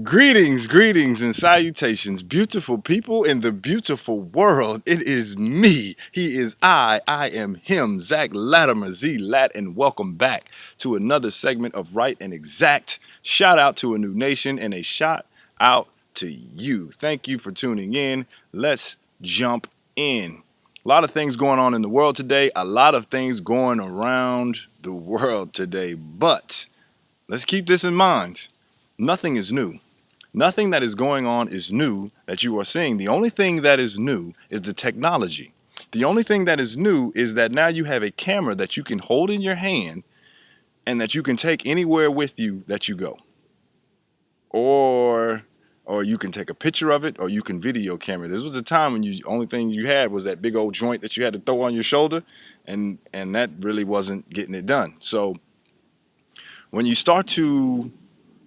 Greetings, and salutations, beautiful people in the beautiful world. It is me. He is I. I am him, Zach Latimer, Z Lat, and welcome back to another segment of Right and Exact. Shout out to a new nation and a shout out to you. Thank you for tuning in. Let's jump in. A lot of things going on in the world today, a lot of things going around the world today, but let's keep this in mind. Nothing is new. Nothing that is going on is new that you are seeing. The only thing that is new is the technology. The only thing that is new is that now you have a camera that you can hold in your hand and that you can take anywhere with you that you go. Or you can take a picture of it or you can video camera. This was a time when the only thing you had was that big old joint that you had to throw on your shoulder and that really wasn't getting it done. So when you start to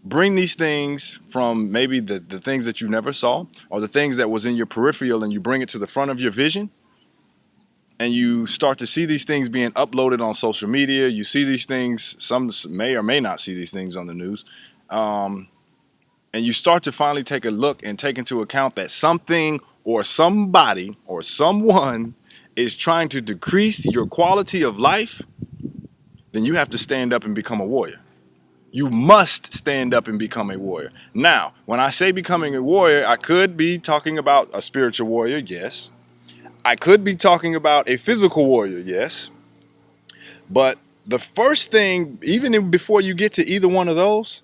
bring these things from maybe the things that you never saw or the things that was in your peripheral and you bring it to the front of your vision and you start to see these things being uploaded on social media. You see these things, some may or may not see these things on the news, and you start to finally take a look and take into account that something or somebody or someone is trying to decrease your quality of life, then you have to stand up and become a warrior. You must stand up and become a warrior. Now, when I say becoming a warrior, I could be talking about a spiritual warrior, yes. I could be talking about a physical warrior, yes. But the first thing, even before you get to either one of those,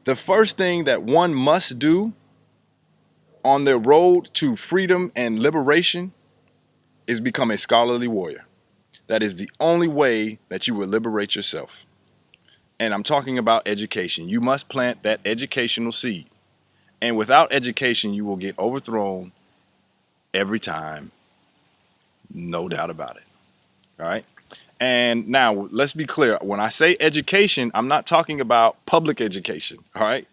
the first thing that one must do on their road to freedom and liberation is become a scholarly warrior. That is the only way that you will liberate yourself. And I'm talking about education. You must plant that educational seed. And without education, you will get overthrown every time. No doubt about it. All right. And now let's be clear. When I say education, I'm not talking about public education. All right.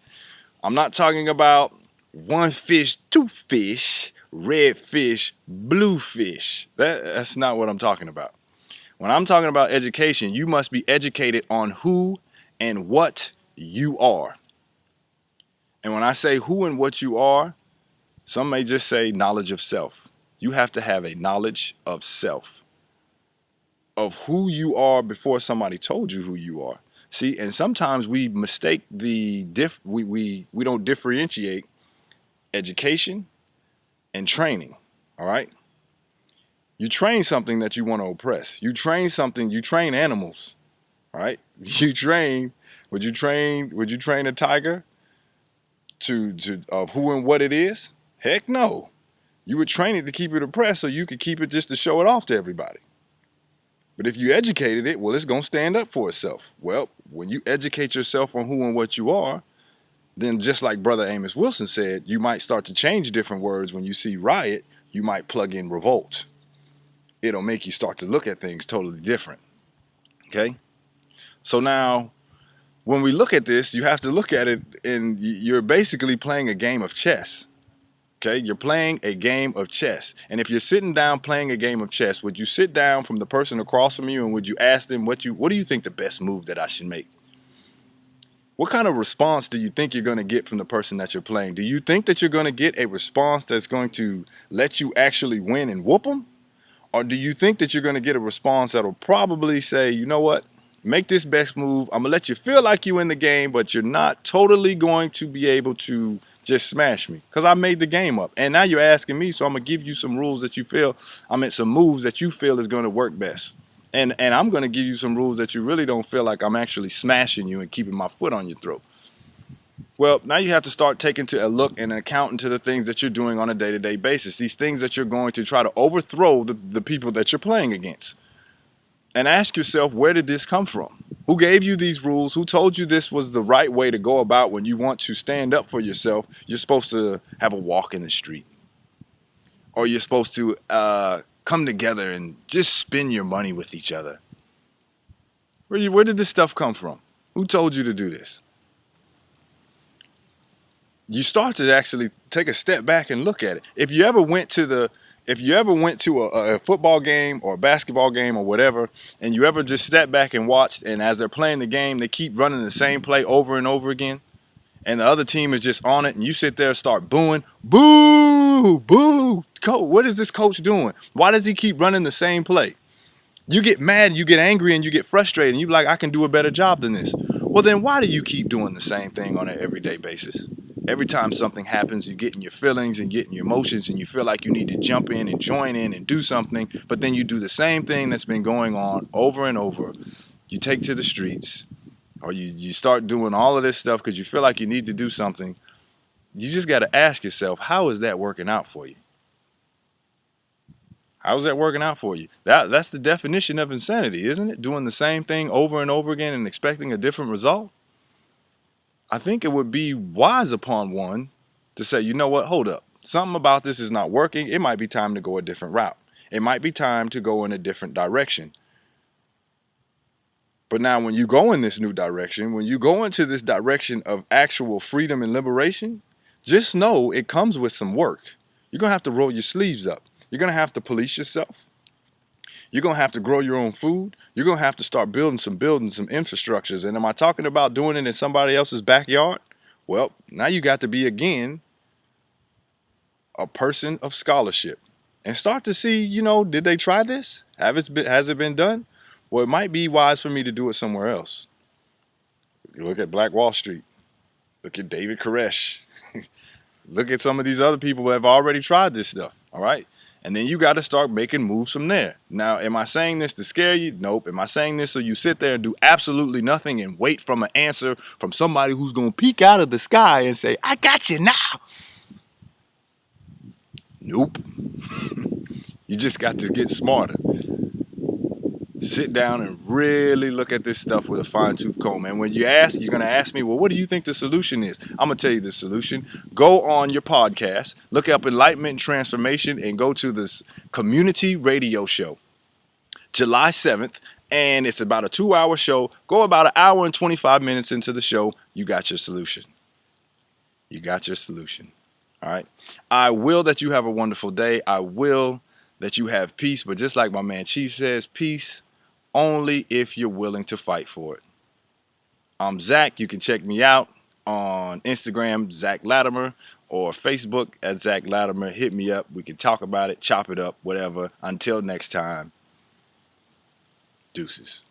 I'm not talking about one fish, two fish, red fish, blue fish. That's not what I'm talking about. When I'm talking about education, you must be educated on who and what you are. And when I say who and what you are, some may just say knowledge of self. You have to have a knowledge of self, of who you are before somebody told you who you are. See, and sometimes we mistake we don't differentiate education and training. All right. You train something that you want to oppress. You train animals. All right. Would you train a tiger to of who and what it is? Heck no. You would train it to keep it oppressed so you could keep it just to show it off to everybody. But if you educated it, well, it's going to stand up for itself. Well, when you educate yourself on who and what you are, then just like Brother Amos Wilson said, you might start to change different words. When you see riot, you might plug in revolt. It'll make you start to look at things totally different. Okay? So now, when we look at this, you have to look at it and you're basically playing a game of chess. Okay, you're playing a game of chess. And if you're sitting down playing a game of chess, would you sit down from the person across from you and would you ask them what do you think the best move that I should make? What kind of response do you think you're going to get from the person that you're playing? Do you think that you're going to get a response that's going to let you actually win and whoop them? Or do you think that you're going to get a response that'll probably say, you know what? Make this best move. I'm going to let you feel like you in the game, but you're not totally going to be able to just smash me because I made the game up. And now you're asking me, so I'm going to give you some rules that you feel, some moves that you feel is going to work best. And I'm going to give you some rules that you really don't feel like I'm actually smashing you and keeping my foot on your throat. Well, now you have to start taking a look and accounting to the things that you're doing on a day-to-day basis. These things that you're going to try to overthrow the people that you're playing against. And ask yourself, where did this come from? Who gave you these rules? Who told you this was the right way to go about when you want to stand up for yourself? You're supposed to have a walk in the street. Or you're supposed to come together and just spend your money with each other. Where did this stuff come from? Who told you to do this? You start to actually take a step back and look at it. If you ever went to a football game or a basketball game or whatever, and you ever just sat back and watched, and as they're playing the game, they keep running the same play over and over again, and the other team is just on it, and you sit there and start booing, boo, boo, coach, what is this coach doing? Why does he keep running the same play? You get mad, you get angry, and you get frustrated, and you're like, I can do a better job than this. Well, then why do you keep doing the same thing on an everyday basis? Every time something happens, you get in your feelings and get in your emotions, and you feel like you need to jump in and join in and do something, but then you do the same thing that's been going on over and over. You take to the streets, or you start doing all of this stuff because you feel like you need to do something. You just got to ask yourself, how is that working out for you? How's that working out for you? That's the definition of insanity, isn't it? Doing the same thing over and over again and expecting a different result. I think it would be wise upon one to say, you know what, hold up. Something about this is not working. It might be time to go a different route. It might be time to go in a different direction. But now when you go in this new direction, when you go into this direction of actual freedom and liberation, just know it comes with some work. You're going to have to roll your sleeves up. You're going to have to police yourself. You're going to have to grow your own food. You're going to have to start building some infrastructures. And am I talking about doing it in somebody else's backyard? Well, now you got to be, again, a person of scholarship and start to see, did they try this? Has it been done? Well, it might be wise for me to do it somewhere else. Look at Black Wall Street. Look at David Koresh. Look at some of these other people who have already tried this stuff, all right? And then you got to start making moves from there. Now, am I saying this to scare you? Nope. Am I saying this so you sit there and do absolutely nothing and wait from an answer from somebody who's going to peek out of the sky and say, I got you now? Nope. You just got to get smarter. Sit down and really look at this stuff with a fine-tooth comb. And when you're going to ask me, well, what do you think the solution is? I'm going to tell you the solution. Go on your podcast, look up Enlightenment and Transformation, and go to this community radio show, July 7th. And it's about a 2-hour show. Go about an hour and 25 minutes into the show. You got your solution. You got your solution. All right. I will that you have a wonderful day. I will that you have peace. But just like my man Chief says, peace only if you're willing to fight for it. I'm Zach. You can check me out on Instagram, Zach Latimer, or Facebook at Zach Latimer. Hit me up. We can talk about it, chop it up, whatever. Until next time, deuces.